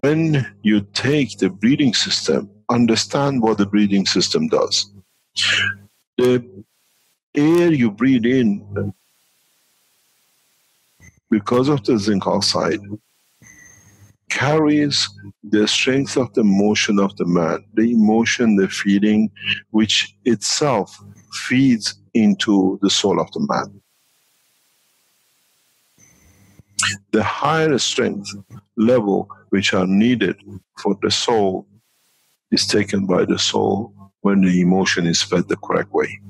when you take the breathing system, understand what the breathing system does. The air you breathe in, because of the zinc oxide, carries the strength of the motion of the man, the emotion, the feeling, which itself feeds into the soul of the man. The higher strength level which are needed for the soul is taken by the soul when the emotion is fed the correct way.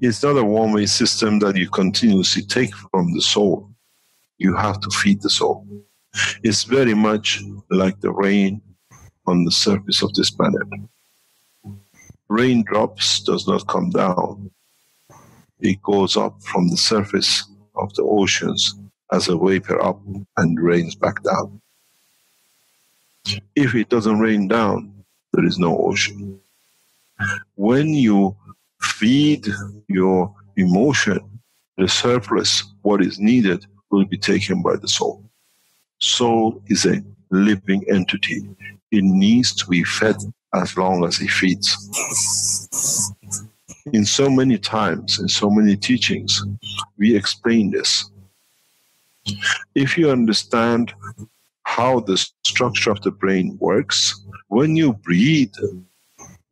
It's not a one-way system that you continuously take from the soul. You have to feed the soul. It's very much like the rain on the surface of this planet. Raindrops does not come down. It goes up from the surface of the oceans as a vapor up and rains back down. If it doesn't rain down, there is no ocean. When you feed your emotion, the surplus, what is needed, will be taken by the soul. Soul is a living entity. It needs to be fed as long as it feeds. In so many times, in so many teachings, we explain this. If you understand how the structure of the brain works, when you breathe,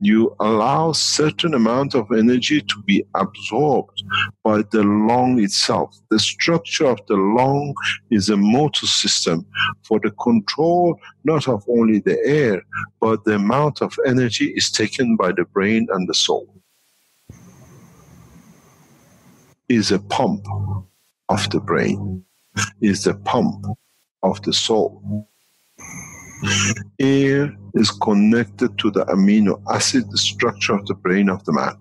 you allow certain amount of energy to be absorbed by the lung itself. The structure of the lung is a motor system for the control not of only the air, but the amount of energy is taken by the brain and the soul. Is a pump of the brain, is the pump of the soul. Air is connected to the amino acid structure of the brain of the man.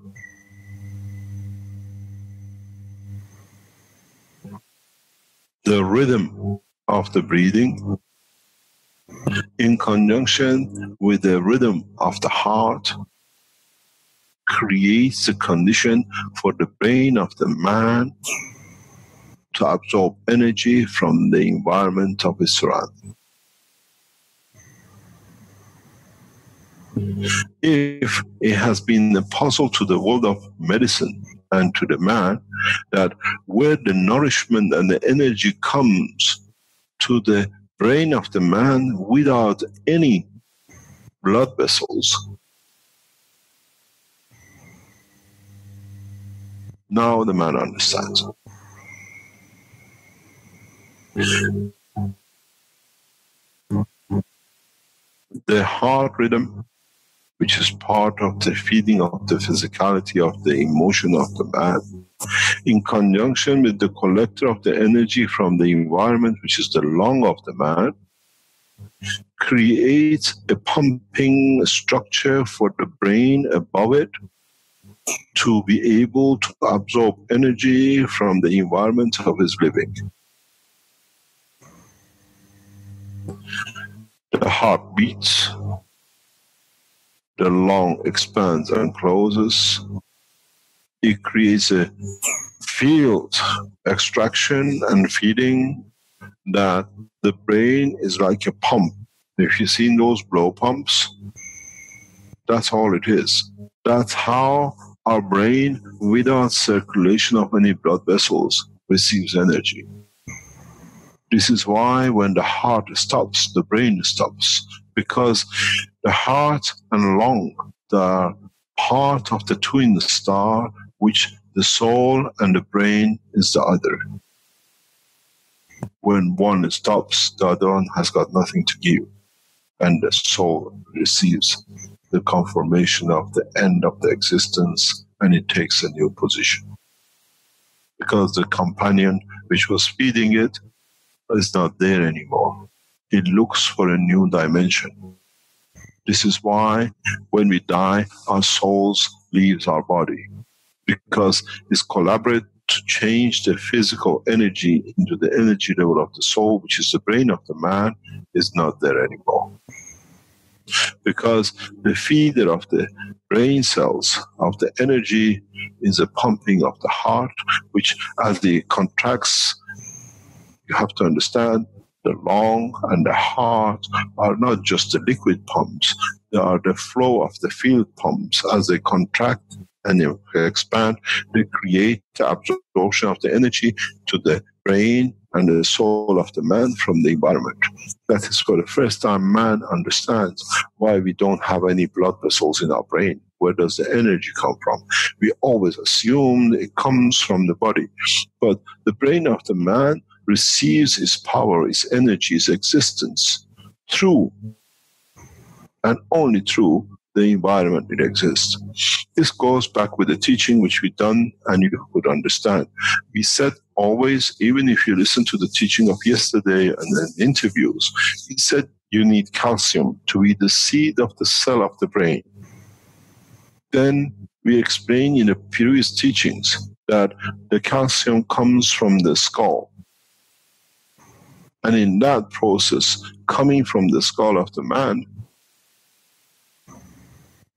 The rhythm of the breathing, in conjunction with the rhythm of the heart, creates the condition for the brain of the man to absorb energy from the environment of his surroundings. If it has been a puzzle to the world of medicine and to the man, that where the nourishment and the energy comes to the brain of the man without any blood vessels, now the man understands. The heart rhythm, which is part of the feeding of the physicality of the emotion of the man, in conjunction with the collector of the energy from the environment, which is the lung of the man, creates a pumping structure for the brain above it to be able to absorb energy from the environment of his living. The heart beats, the lung expands and closes. It creates a field extraction and feeding that the brain is like a pump. If you've seen those blow pumps, that's all it is. That's how our brain, without circulation of any blood vessels, receives energy. This is why when the heart stops, the brain stops, because the heart and lung are part of the twin star, which the soul and the brain is the other. When one stops, the other one has got nothing to give, and the soul receives the confirmation of the end of the existence, and it takes a new position. Because the companion which was feeding it is not there anymore. It looks for a new dimension. This is why when we die, our souls leaves our body, because it's collaborate to change the physical energy into the energy level of the soul, which is the brain of the man, is not there anymore. Because the feeder of the brain cells of the energy is a pumping of the heart, which as it contracts, you have to understand, The lung and the heart are not just the liquid pumps, they are the flow of the field pumps. As they contract and they expand, they create the absorption of the energy to the brain and the soul of the man from the environment. That is for the first time man understands why we don't have any blood vessels in our brain. Where does the energy come from? We always assume it comes from the body. But the brain of the man receives its power, its energy, its existence through and only through the environment it exists. This goes back with the teaching which we done and you could understand. We said always, even if you listen to the teaching of yesterday and then interviews, he said you need calcium to be the seed of the cell of the brain. Then we explained in the previous teachings that the calcium comes from the skull. And in that process, coming from the skull of the man,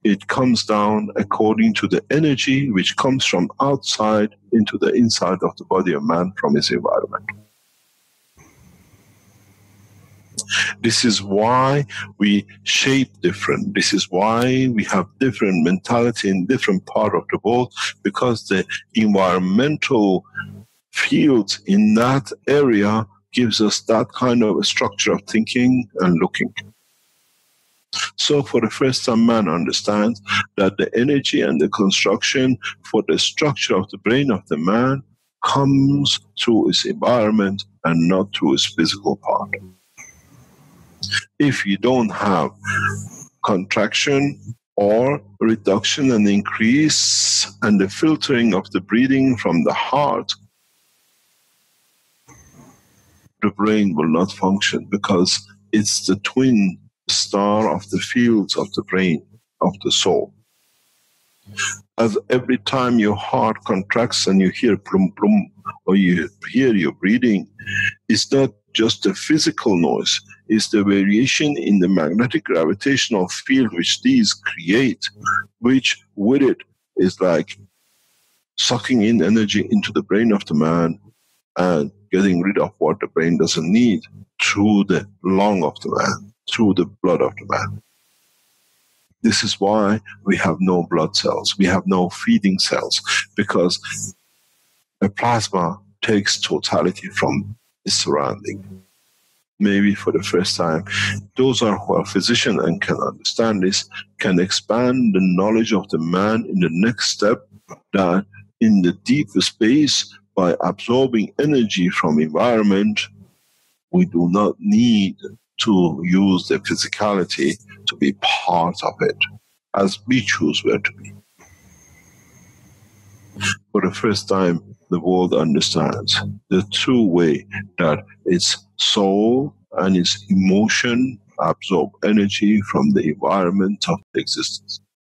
it comes down according to the energy which comes from outside into the inside of the body of man from his environment. This is why we shape different. This is why we have different mentality in different part of the world, because the environmental fields in that area gives us that kind of a structure of thinking and looking. So for the first time man understands that the energy and the construction for the structure of the brain of the man comes through its environment and not through its physical part. If you don't have contraction or reduction and increase and the filtering of the breathing from the heart, the brain will not function, because it's the twin star of the fields of the brain, of the soul. As every time your heart contracts and you hear plum plum, or you hear your breathing, it's not just a physical noise, it's the variation in the magnetic gravitational field which these create, which with it is like sucking in energy into the brain of the man and getting rid of what the brain doesn't need through the lung of the man, through the blood of the man. This is why we have no blood cells, we have no feeding cells, because a plasma takes totality from its surrounding. Maybe for the first time, those who are physicians and can understand this, can expand the knowledge of the man in the next step, that in the deep space, by absorbing energy from environment, we do not need to use the physicality to be part of it, as we choose where to be. For the first time, the world understands the true way that its soul and its emotion absorb energy from the environment of existence.